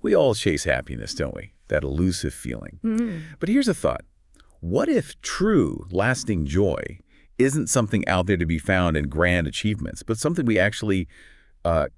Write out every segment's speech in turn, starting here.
We all chase happiness, don't we? That elusive feeling. Mm-hmm. But here's a thought. What if true, lasting joy isn't something out there to be found in grand achievements, but something we actually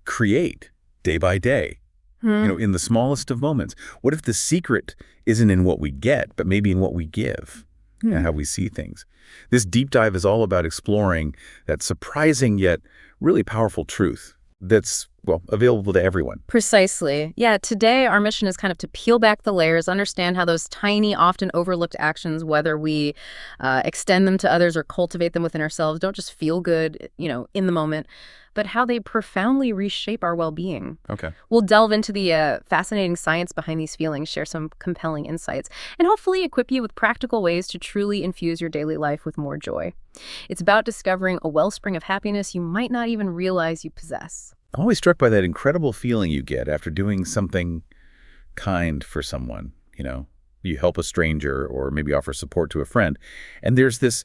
create day by day, in the smallest of moments? What if the secret isn't in what we get, but maybe in what we give and how we see things? This deep dive is all about exploring that surprising yet really powerful truth that's, well, available to everyone. Precisely. Yeah, today our mission is kind of to peel back the layers, understand how those tiny, often overlooked actions, whether we extend them to others or cultivate them within ourselves, don't just feel good, in the moment, but how they profoundly reshape our well-being. Okay. We'll delve into the fascinating science behind these feelings, share some compelling insights, and hopefully equip you with practical ways to truly infuse your daily life with more joy. It's about discovering a wellspring of happiness you might not even realize you possess. I'm always struck by that incredible feeling you get after doing something kind for someone. You help a stranger or maybe offer support to a friend, and there's this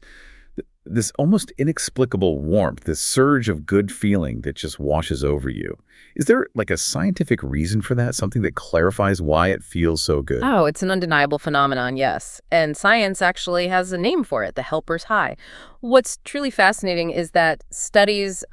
almost inexplicable warmth, this surge of good feeling that just washes over you. Is there like a scientific reason for that? Something that clarifies why it feels so good? Oh, it's an undeniable phenomenon, yes. And science actually has a name for it, the helper's high. What's truly fascinating is that studies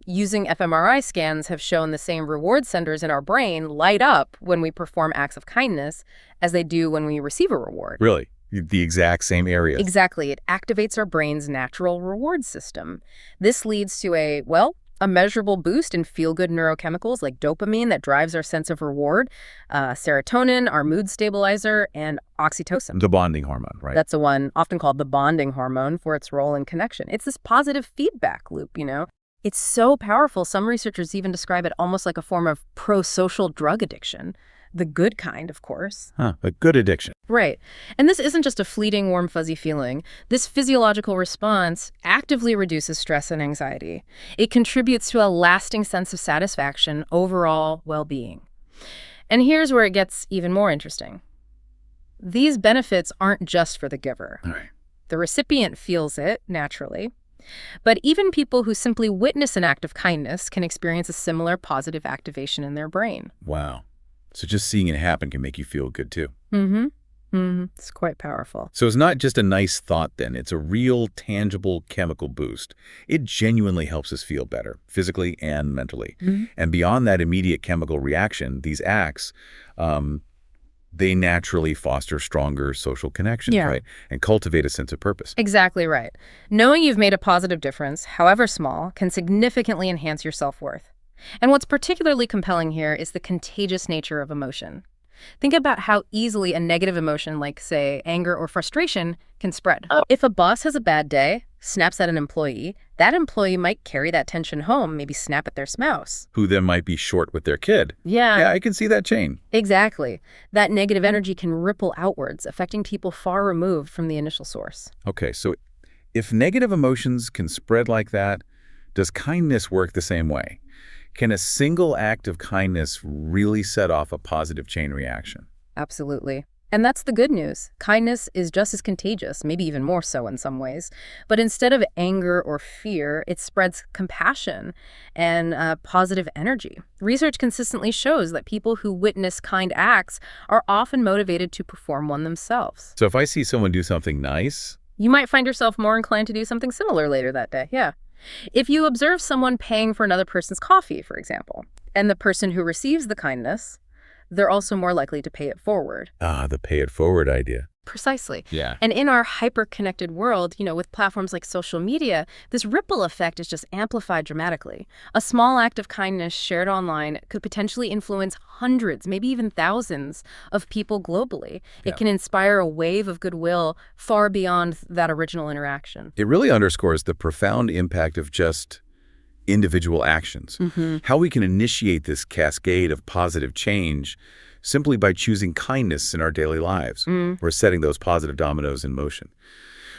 using fMRI scans have shown the same reward centers in our brain light up when we perform acts of kindness as they do when we receive a reward. Really? The exact same area? Exactly. It activates our brain's natural reward system. This leads to a measurable boost in feel-good neurochemicals like dopamine that drives our sense of reward, serotonin, our mood stabilizer, and oxytocin. The bonding hormone, right? That's the one often called the bonding hormone for its role in connection. It's this positive feedback loop, It's so powerful. Some researchers even describe it almost like a form of pro-social drug addiction. The good kind, of course. A good addiction. Right. And this isn't just a fleeting, warm, fuzzy feeling. This physiological response actively reduces stress and anxiety. It contributes to a lasting sense of satisfaction, overall well-being. And here's where it gets even more interesting. These benefits aren't just for the giver. All right. The recipient feels it, naturally. But even people who simply witness an act of kindness can experience a similar positive activation in their brain. Wow. So just seeing it happen can make you feel good, too. It's quite powerful. So it's not just a nice thought, then. It's a real, tangible chemical boost. It genuinely helps us feel better, physically and mentally. And beyond that immediate chemical reaction, these acts, they naturally foster stronger social connections, right? And cultivate a sense of purpose. Exactly right. Knowing you've made a positive difference, however small, can significantly enhance your self-worth. And what's particularly compelling here is the contagious nature of emotion. Think about how easily a negative emotion like, say, anger or frustration can spread. If a boss has a bad day, snaps at an employee, that employee might carry that tension home, maybe snap at their spouse. Who then might be short with their kid. Yeah, I can see that chain. Exactly. That negative energy can ripple outwards, affecting people far removed from the initial source. Okay, so if negative emotions can spread like that, does kindness work the same way? Can a single act of kindness really set off a positive chain reaction? Absolutely. And that's the good news. Kindness is just as contagious, maybe even more so in some ways. But instead of anger or fear, it spreads compassion and positive energy. Research consistently shows that people who witness kind acts are often motivated to perform one themselves. So if I see someone do something nice, you might find yourself more inclined to do something similar later that day. Yeah. If you observe someone paying for another person's coffee, for example, and the person who receives the kindness, they're also more likely to pay it forward. The pay it forward idea. Precisely. Yeah. And in our hyper-connected world, with platforms like social media, this ripple effect is just amplified dramatically. A small act of kindness shared online could potentially influence hundreds, maybe even thousands of people globally. It can inspire a wave of goodwill far beyond that original interaction. It really underscores the profound impact of just individual actions. How we can initiate this cascade of positive change simply by choosing kindness in our daily lives. We're setting those positive dominoes in motion.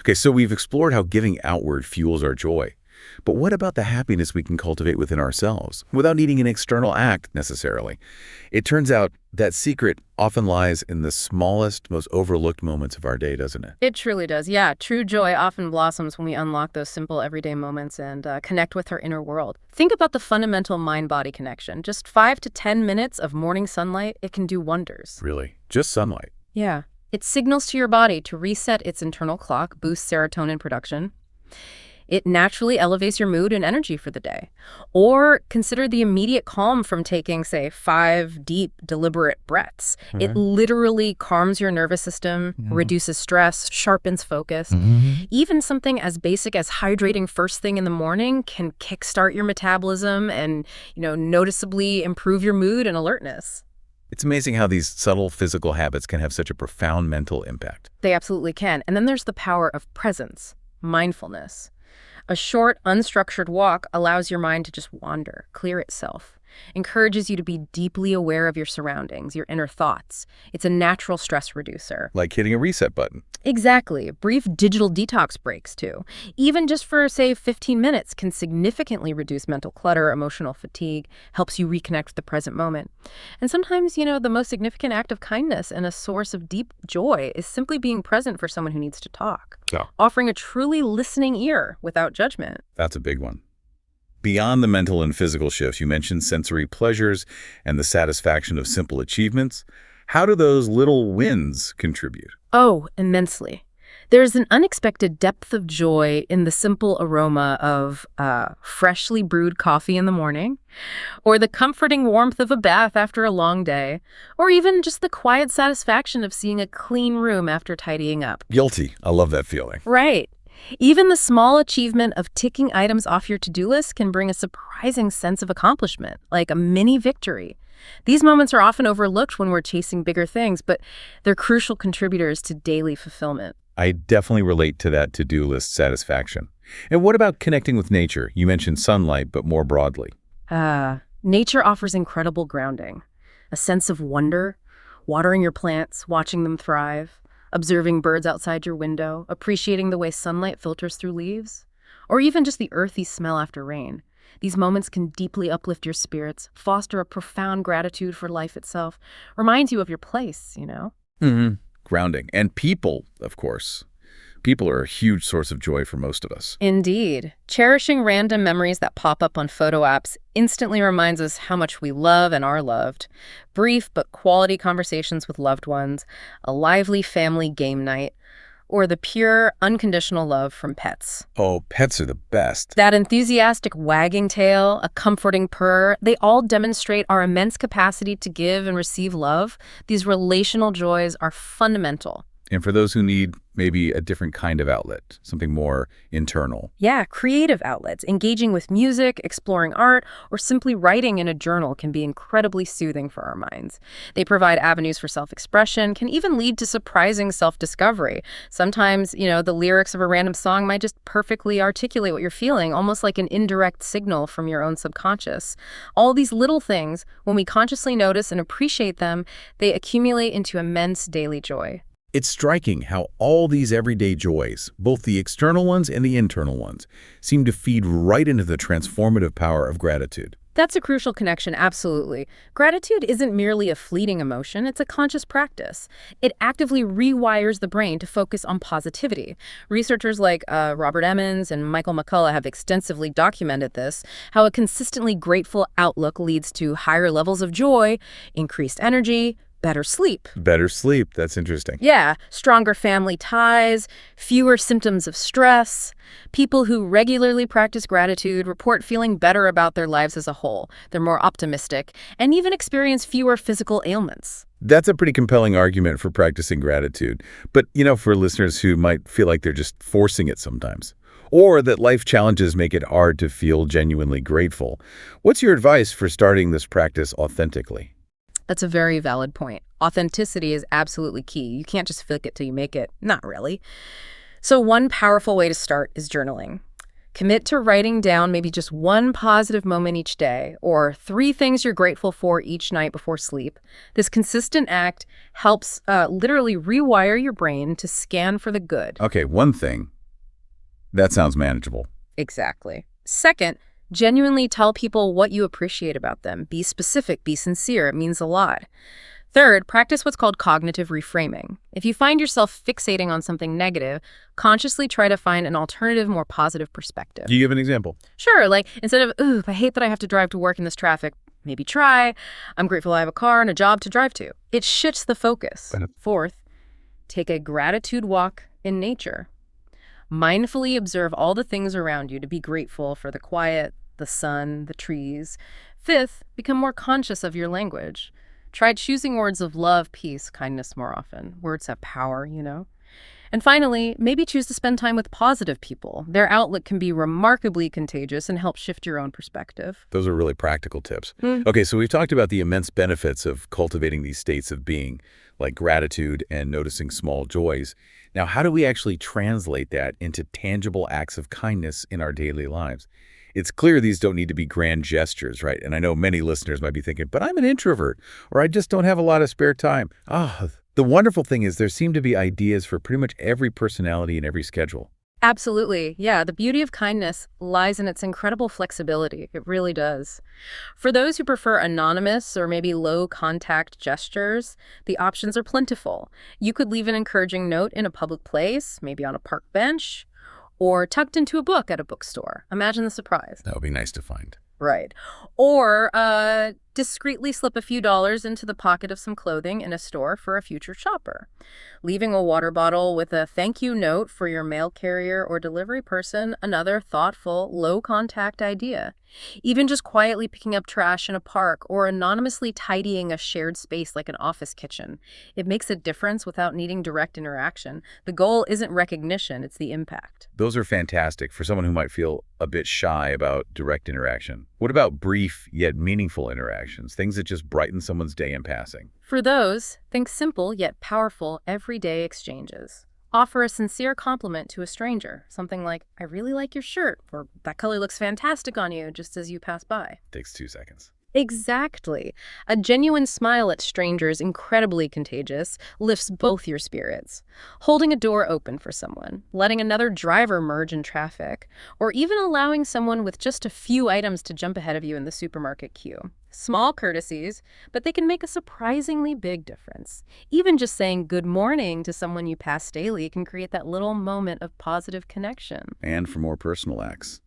Okay, so we've explored how giving outward fuels our joy. But what about the happiness we can cultivate within ourselves, without needing an external act necessarily? It turns out that secret often lies in the smallest, most overlooked moments of our day, doesn't it? It truly does. Yeah, true joy often blossoms when we unlock those simple everyday moments and connect with our inner world. Think about the fundamental mind-body connection. Just 5 to 10 minutes of morning sunlight, it can do wonders. Really? Just sunlight. Yeah. It signals to your body to reset its internal clock, boosts serotonin production. It naturally elevates your mood and energy for the day. Or consider the immediate calm from taking, say, 5 deep, deliberate breaths. It literally calms your nervous system, reduces stress, sharpens focus. Even something as basic as hydrating first thing in the morning can kickstart your metabolism and, noticeably improve your mood and alertness. It's amazing how these subtle physical habits can have such a profound mental impact. They absolutely can. And then there's the power of presence, mindfulness. A short, unstructured walk allows your mind to just wander, clear itself, encourages you to be deeply aware of your surroundings, your inner thoughts. It's a natural stress reducer. Like hitting a reset button. Exactly. Brief digital detox breaks, too. Even just for, say, 15 minutes can significantly reduce mental clutter, emotional fatigue, helps you reconnect with the present moment. And sometimes, the most significant act of kindness and a source of deep joy is simply being present for someone who needs to talk. Yeah. Offering a truly listening ear without judgment. That's a big one. Beyond the mental and physical shifts, you mentioned sensory pleasures and the satisfaction of simple achievements. How do those little wins contribute? Oh, immensely. There's an unexpected depth of joy in the simple aroma of freshly brewed coffee in the morning, or the comforting warmth of a bath after a long day, or even just the quiet satisfaction of seeing a clean room after tidying up. Guilty. I love that feeling. Right. Even the small achievement of ticking items off your to-do list can bring a surprising sense of accomplishment, like a mini victory. These moments are often overlooked when we're chasing bigger things, but they're crucial contributors to daily fulfillment. I definitely relate to that to-do list satisfaction. And what about connecting with nature? You mentioned sunlight, but more broadly. Nature offers incredible grounding, a sense of wonder, watering your plants, watching them thrive, observing birds outside your window, appreciating the way sunlight filters through leaves, or even just the earthy smell after rain. These moments can deeply uplift your spirits, foster a profound gratitude for life itself, reminds you of your place, Grounding. And people, of course. People are a huge source of joy for most of us. Indeed. Cherishing random memories that pop up on photo apps instantly reminds us how much we love and are loved. Brief but quality conversations with loved ones, a lively family game night, or the pure, unconditional love from pets. Oh, pets are the best. That enthusiastic wagging tail, a comforting purr, they all demonstrate our immense capacity to give and receive love. These relational joys are fundamental. And for those who need maybe a different kind of outlet, something more internal. Yeah, creative outlets, engaging with music, exploring art, or simply writing in a journal can be incredibly soothing for our minds. They provide avenues for self-expression, can even lead to surprising self-discovery. Sometimes, the lyrics of a random song might just perfectly articulate what you're feeling, almost like an indirect signal from your own subconscious. All these little things, when we consciously notice and appreciate them, they accumulate into immense daily joy. It's striking how all these everyday joys, both the external ones and the internal ones, seem to feed right into the transformative power of gratitude. That's a crucial connection, absolutely. Gratitude isn't merely a fleeting emotion, it's a conscious practice. It actively rewires the brain to focus on positivity. Researchers like Robert Emmons and Michael McCullough have extensively documented this, how a consistently grateful outlook leads to higher levels of joy, increased energy, better sleep. Better sleep. That's interesting. Yeah, stronger family ties, fewer symptoms of stress. People who regularly practice gratitude report feeling better about their lives as a whole. They're more optimistic and even experience fewer physical ailments. That's a pretty compelling argument for practicing gratitude. But, for listeners who might feel like they're just forcing it sometimes, or that life challenges make it hard to feel genuinely grateful, what's your advice for starting this practice authentically? That's a very valid point. Authenticity is absolutely key. You can't just fake it till you make it. Not really. So one powerful way to start is journaling. Commit to writing down maybe just one positive moment each day, or 3 things you're grateful for each night before sleep. This consistent act helps literally rewire your brain to scan for the good. Okay, one thing. That sounds manageable. Exactly. Second, genuinely tell people what you appreciate about them. Be specific, be sincere. It means a lot. Third, practice what's called cognitive reframing. If you find yourself fixating on something negative, consciously try to find an alternative, more positive perspective. Do you give an example? Sure, like instead of, ooh, I hate that I have to drive to work in this traffic, maybe try, I'm grateful I have a car and a job to drive to. It shifts the focus. Fourth, take a gratitude walk in nature. Mindfully observe all the things around you to be grateful for the quiet, the sun, the trees. Fifth, become more conscious of your language. Try choosing words of love, peace, kindness more often. Words have power, you know. And finally, maybe choose to spend time with positive people. Their outlook can be remarkably contagious and help shift your own perspective. Those are really practical tips. Okay, so we've talked about the immense benefits of cultivating these states of being, like gratitude and noticing small joys. Now, how do we actually translate that into tangible acts of kindness in our daily lives? It's clear these don't need to be grand gestures, right? And I know many listeners might be thinking, but I'm an introvert, or I just don't have a lot of spare time. The wonderful thing is there seem to be ideas for pretty much every personality and every schedule. Absolutely. Yeah, the beauty of kindness lies in its incredible flexibility. It really does. For those who prefer anonymous or maybe low-contact gestures, the options are plentiful. You could leave an encouraging note in a public place, maybe on a park bench, or tucked into a book at a bookstore. Imagine the surprise. That would be nice to find. Right. Or discreetly slip a few dollars into the pocket of some clothing in a store for a future shopper. Leaving a water bottle with a thank you note for your mail carrier or delivery person, another thoughtful, low-contact idea. Even just quietly picking up trash in a park or anonymously tidying a shared space like an office kitchen. It makes a difference without needing direct interaction. The goal isn't recognition, it's the impact. Those are fantastic for someone who might feel a bit shy about direct interaction. What about brief yet meaningful interactions, things that just brighten someone's day in passing? For those, think simple yet powerful everyday exchanges. Offer a sincere compliment to a stranger, something like, I really like your shirt, or that color looks fantastic on you, just as you pass by. Takes 2 seconds. Exactly. A genuine smile at strangers, incredibly contagious, lifts both your spirits. Holding a door open for someone, letting another driver merge in traffic, or even allowing someone with just a few items to jump ahead of you in the supermarket queue. Small courtesies, but they can make a surprisingly big difference. Even just saying good morning to someone you pass daily can create that little moment of positive connection. And for more personal acts,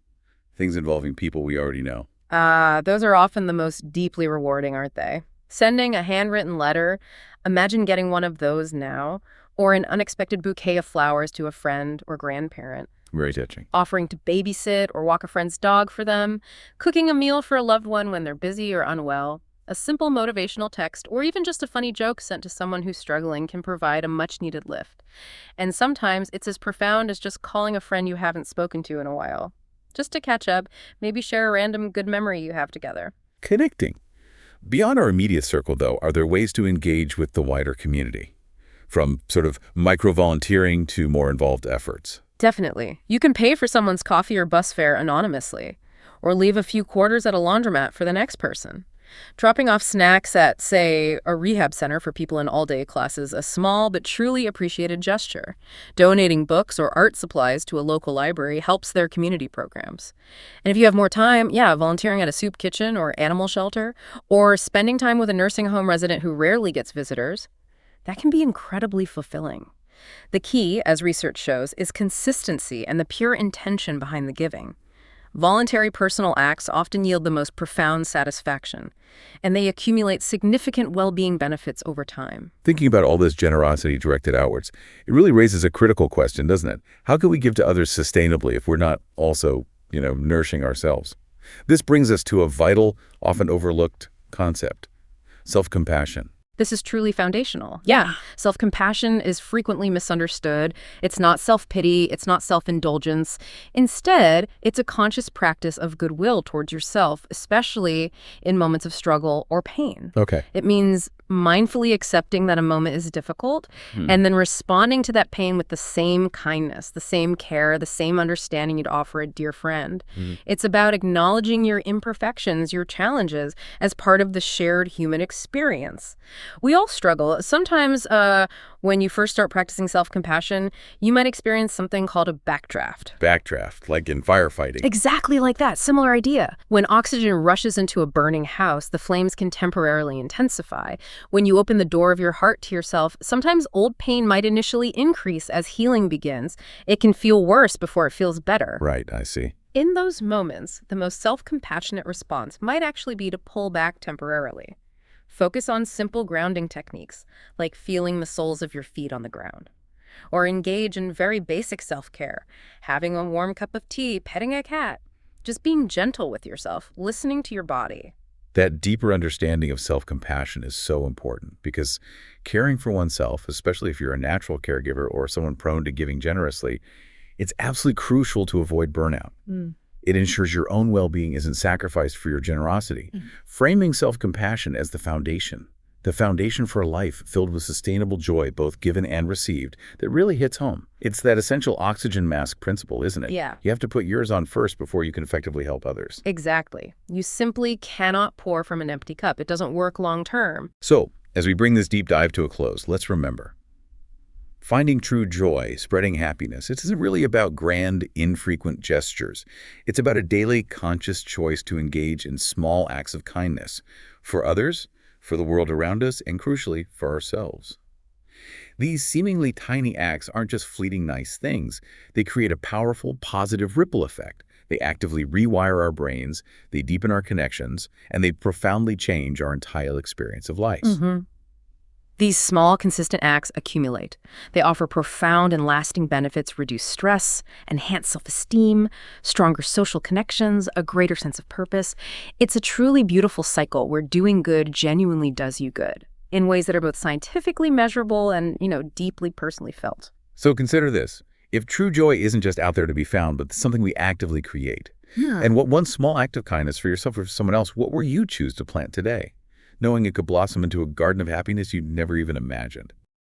things involving people we already know. Those are often the most deeply rewarding, aren't they? Sending a handwritten letter, imagine getting one of those now, or an unexpected bouquet of flowers to a friend or grandparent. Very touching. Offering to babysit or walk a friend's dog for them, cooking a meal for a loved one when they're busy or unwell. A simple motivational text or even just a funny joke sent to someone who's struggling can provide a much-needed lift. And sometimes it's as profound as just calling a friend you haven't spoken to in a while. Just to catch up, maybe share a random good memory you have together. Connecting. Beyond our immediate circle, though, are there ways to engage with the wider community? From sort of micro-volunteering to more involved efforts. Definitely. You can pay for someone's coffee or bus fare anonymously, or leave a few quarters at a laundromat for the next person. Dropping off snacks at, say, a rehab center for people in all-day classes, a small but truly appreciated gesture. Donating books or art supplies to a local library helps their community programs. And if you have more time, volunteering at a soup kitchen or animal shelter, or spending time with a nursing home resident who rarely gets visitors, that can be incredibly fulfilling. The key, as research shows, is consistency and the pure intention behind the giving. Voluntary personal acts often yield the most profound satisfaction, and they accumulate significant well-being benefits over time. Thinking about all this generosity directed outwards, it really raises a critical question, doesn't it? How can we give to others sustainably if we're not also, nourishing ourselves? This brings us to a vital, often overlooked concept: self-compassion. This is truly foundational. Yeah, self-compassion is frequently misunderstood. It's not self-pity, it's not self-indulgence. Instead, it's a conscious practice of goodwill towards yourself, especially in moments of struggle or pain. Okay. It means mindfully accepting that a moment is difficult, and then responding to that pain with the same kindness, the same care, the same understanding you'd offer a dear friend. It's about acknowledging your imperfections, your challenges, as part of the shared human experience. We all struggle. Sometimes when you first start practicing self-compassion, you might experience something called a backdraft. Backdraft, like in firefighting. Exactly like that. Similar idea. When oxygen rushes into a burning house, the flames can temporarily intensify. When you open the door of your heart to yourself, sometimes old pain might initially increase as healing begins. It can feel worse before it feels better. Right, I see. In those moments, the most self-compassionate response might actually be to pull back temporarily. Focus on simple grounding techniques, like feeling the soles of your feet on the ground. Or engage in very basic self-care, having a warm cup of tea, petting a cat, just being gentle with yourself, listening to your body. That deeper understanding of self-compassion is so important because caring for oneself, especially if you're a natural caregiver or someone prone to giving generously, it's absolutely crucial to avoid burnout. It ensures your own well-being isn't sacrificed for your generosity. Framing self-compassion as the foundation for a life filled with sustainable joy, both given and received, that really hits home. It's that essential oxygen mask principle, isn't it? Yeah. You have to put yours on first before you can effectively help others. Exactly. You simply cannot pour from an empty cup. It doesn't work long term. So, as we bring this deep dive to a close, let's remember, finding true joy, spreading happiness, it isn't really about grand, infrequent gestures. It's about a daily, conscious choice to engage in small acts of kindness for others, for the world around us, and crucially, for ourselves. These seemingly tiny acts aren't just fleeting nice things. They create a powerful, positive ripple effect. They actively rewire our brains, they deepen our connections, and they profoundly change our entire experience of life. These small, consistent acts accumulate. They offer profound and lasting benefits, reduce stress, enhance self-esteem, stronger social connections, a greater sense of purpose. It's a truly beautiful cycle where doing good genuinely does you good in ways that are both scientifically measurable and, deeply personally felt. So consider this. If true joy isn't just out there to be found, but something we actively create. And what one small act of kindness for yourself or for someone else, what will you choose to plant today? Knowing it could blossom into a garden of happiness you'd never even imagined.